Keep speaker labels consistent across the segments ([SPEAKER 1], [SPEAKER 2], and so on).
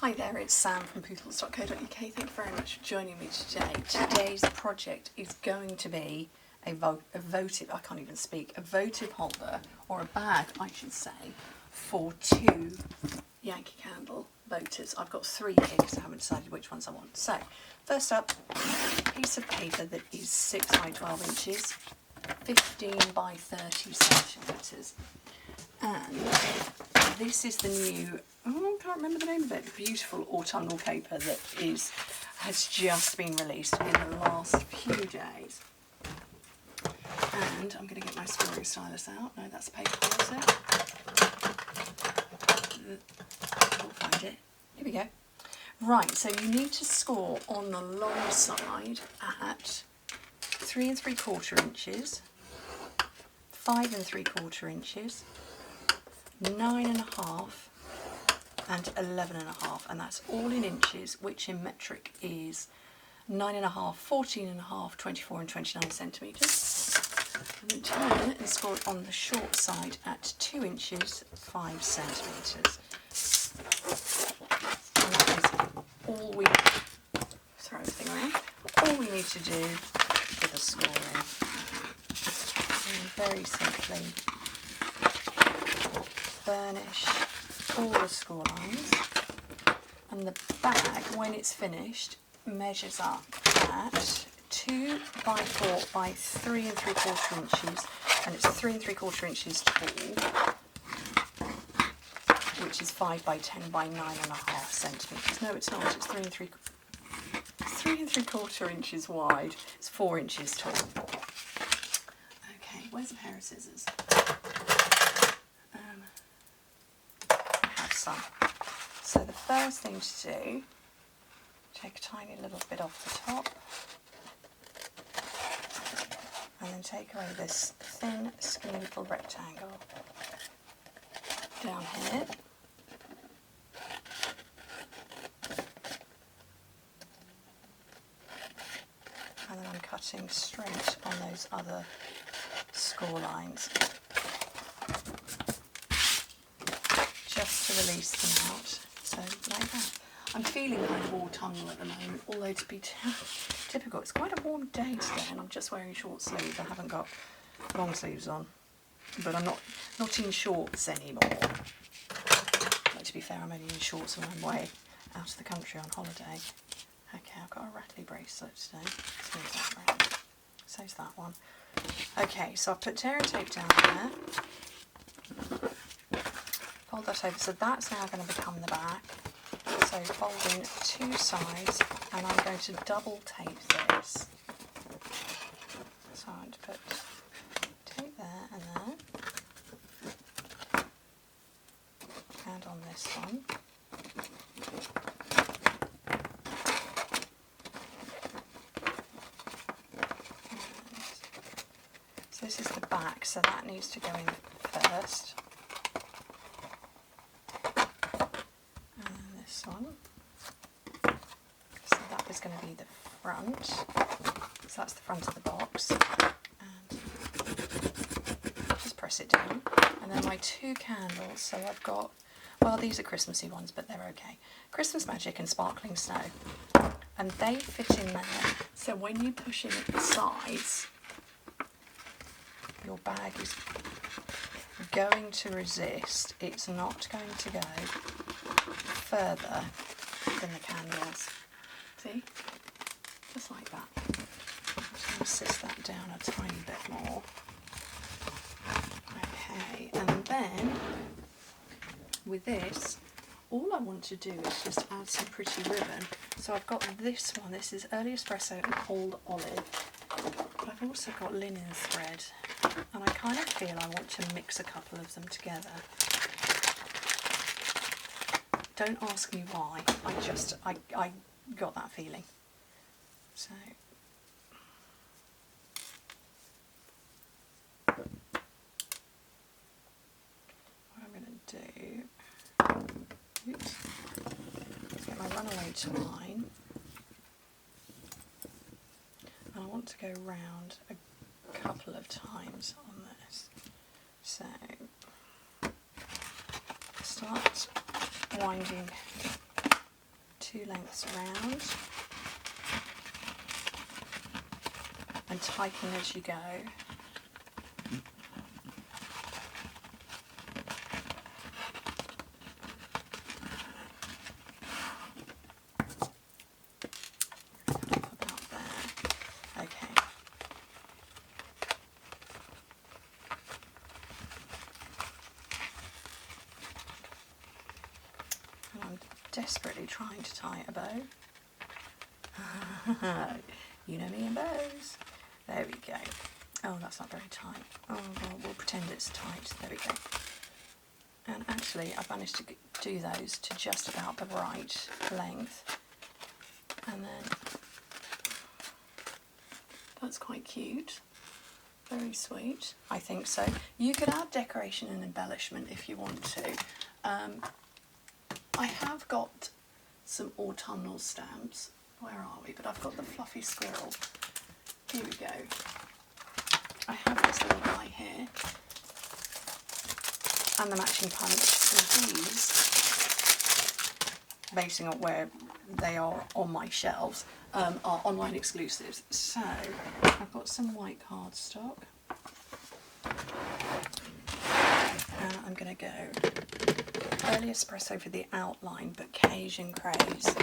[SPEAKER 1] Hi there, it's Sam from Pootles.co.uk. Thank you very much for joining me today. Today's project is going to be a votive, I can't even speak, a votive holder, or a bag I should say, for 2 Yankee candle votives. I've got 3 here because I haven't decided which ones I want. So, first up, a piece of paper that is 6 by 12 inches, 15 by 30 centimetres. And this is the new, I can't remember the name of it, beautiful autumnal paper that has just been released in the last few days. And I'm going to get my scoring stylus out. No, that's paper, is it? I'll find it. Here we go. Right, so you need to score on the long side at 3 3/4 inches, 5 3/4 inches, 9 1/2 and 11 1/2, and that's all in inches, which in metric is 9 1/2, 14 1/2, 24 and 29 centimetres. And then turn and score it on the short side at 2 inches, 5 centimetres. And that is all we, throw everything around, all we need to do for the scoring. And very simply burnish all the score lines, and the bag, when it's finished, measures up at 2 by 4 by 3 3/4 inches, and it's 3 3/4 inches tall, which is 5 by 10 by 9 1/2 centimetres. No, it's not, it's 3 3/4 inches wide, it's 4 inches tall. Okay, where's a pair of scissors? So the first thing to do, take a tiny little bit off the top, and then take away this thin, skinny little rectangle down here. And then I'm cutting straight on those other score lines, just to release them out, so like that. I'm feeling kind of autumnal at the moment, although to be typical, it's quite a warm day today and I'm just wearing short sleeves. I haven't got long sleeves on, but I'm not in shorts anymore. But to be fair, I'm only in shorts when I'm away out of the country on holiday. Okay, I've got a rattly bracelet today. Let's move that around. So's that one. Okay, so I've put tear and tape down there. Fold that over, so that's now going to become the back. So folding 2 sides, and I'm going to double tape this. So I'm going to put tape there and there, and on this one. So this is the back, so that needs to go in first. One. So that is going to be the front, so that's the front of the box, and just press it down. And then my 2 candles, so I've got, well, these are Christmassy ones, but they're okay. Christmas Magic and Sparkling Snow, and they fit in there, so when you push in at the sides, your bag is going to resist, it's not going to go further than the candles. See? Just like that. Just going to assist that down a tiny bit more. Okay, and then with this, all I want to do is just add some pretty ribbon. So I've got this one, this is Early Espresso and Old Olive, but I've also got linen thread, and I kind of feel I want to mix a couple of them together. Don't ask me why, I got that feeling. So, what I'm going to do, oops, let's get my runaway to line, and I want to go round a couple of times on this. So, start winding 2 lengths around and tighten as you go. About there. Okay. And I'm desperately trying to tie a bow. You know me and bows. There we go. Oh, that's not very tight. Oh, well, we'll pretend it's tight. There we go. And actually, I've managed to do those to just about the right length. And then, that's quite cute. Very sweet. I think so. You could add decoration and embellishment if you want to. I have got some autumnal stamps. Where are we? But I've got the fluffy squirrel. Here we go. I have this little guy here. And the matching punch. And these, basing on where they are on my shelves, are online exclusives. So, I've got some white cardstock. And I'm going to go early espresso for the outline, but Cajun craze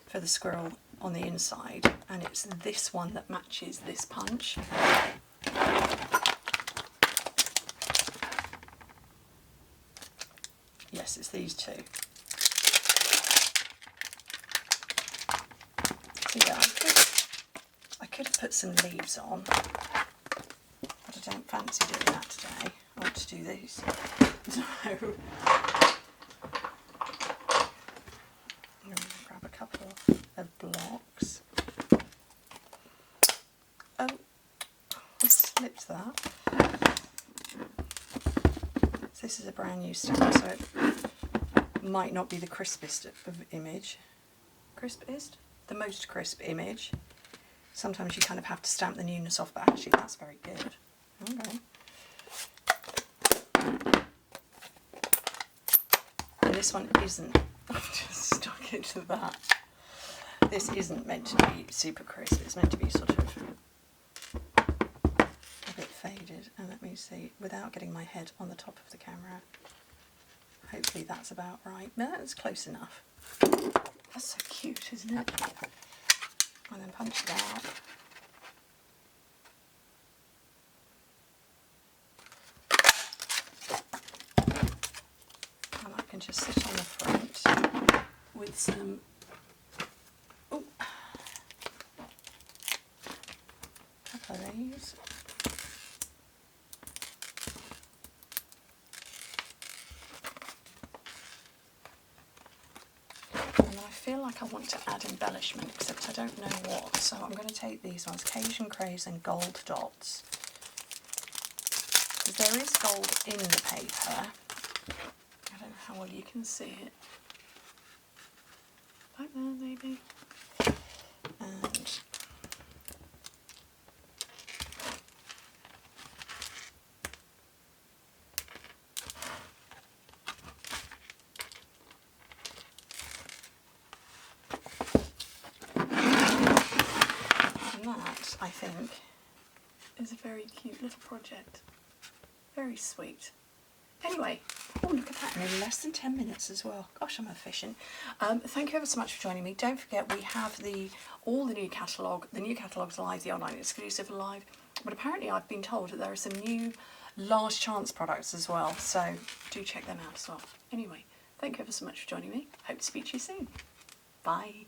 [SPEAKER 1] for the squirrel on the inside, and it's this one that matches this punch. Yes, it's these two. So yeah, I could have put some leaves on, but I don't fancy doing that today. I want to do these. So I'm going to grab a couple of blocks. Oh, I slipped that. So this is a brand new stamp, so it might not be the crispest of image. Crispest? The most crisp image. Sometimes you kind of have to stamp the newness off, but actually that's very good. Okay. And this one isn't, I've just stuck into that. This isn't meant to be super crisp, it's meant to be sort of a bit faded. And let me see, without getting my head on the top of the camera, hopefully that's about right. No, that's close enough. That's so cute, isn't it? And then punch it out. And I can just sit on the front with some, oh, a couple of these. And I feel like I want to add embellishment, except I don't know what. So I'm going to take these ones, Cajun Craze and Gold Dots. Because there is gold in the paper. I don't know how well you can see it. Like there, maybe. And that, I think, is a very cute little project. Very sweet. Anyway, oh look at that, in less than 10 minutes as well. Gosh, I'm efficient. Thank you ever so much for joining me. Don't forget we have all the new catalogue. The new catalogue's live, the online exclusive live. But apparently I've been told that there are some new Last Chance products as well. So do check them out as well. Anyway, thank you ever so much for joining me. Hope to speak to you soon. Bye.